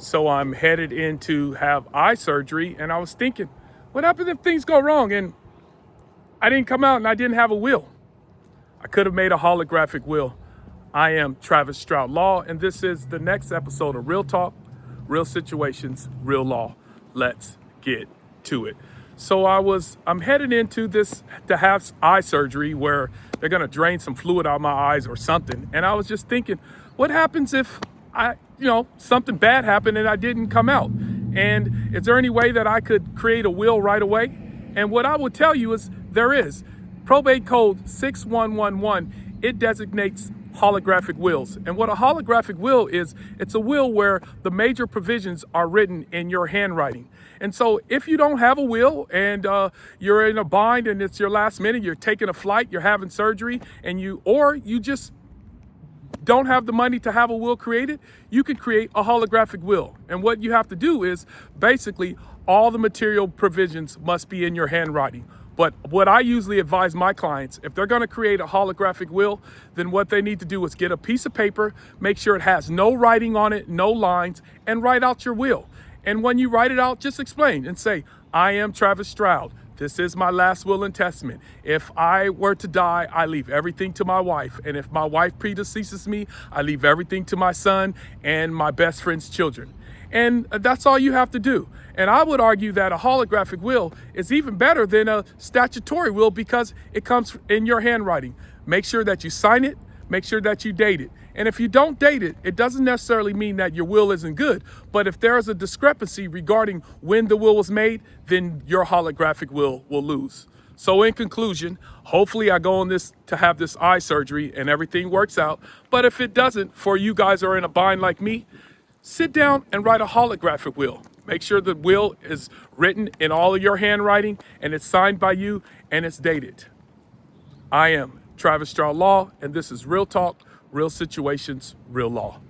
So I'm headed in to have eye surgery, and I was thinking, what happens if things go wrong and I didn't come out and I didn't have a will? I could have made a holographic will. I am Travis Stroud Law, and this is the next episode of Real Talk, Real Situations, Real Law. Let's get to it. So I'm headed into this to have eye surgery where they're gonna drain some fluid out of my eyes or something. And I was just thinking, what happens if something bad happened and I didn't come out? And is there any way that I could create a will right away? And what I would tell you is there is. Probate Code 6111, it designates holographic wills. And what a holographic will is, it's a will where the major provisions are written in your handwriting. And so if you don't have a will and you're in a bind and it's your last minute, you're taking a flight, you're having surgery, and you just don't have the money to have a will created, you could create a holographic will. And what you have to do is basically all the material provisions must be in your handwriting. But what I usually advise my clients, if they're going to create a holographic will, then what they need to do is get a piece of paper, make sure it has no writing on it, no lines, and write out your will. And when you write it out, just explain and say, I am Travis Stroud. This is my last will and testament. If I were to die, I leave everything to my wife. And if my wife predeceases me, I leave everything to my son and my best friend's children. And that's all you have to do. And I would argue that a holographic will is even better than a statutory will because it comes in your handwriting. Make sure that you sign it, make sure that you date it. And if you don't date it, it doesn't necessarily mean that your will isn't good. But if there is a discrepancy regarding when the will was made, then your holographic will lose. So in conclusion, hopefully I go on this to have this eye surgery and everything works out. But if it doesn't, for you guys who are in a bind like me, sit down and write a holographic will. Make sure the will is written in all of your handwriting and it's signed by you and it's dated. I am Travis Stroud Law, and this is Real Talk, Real Situations, Real Law.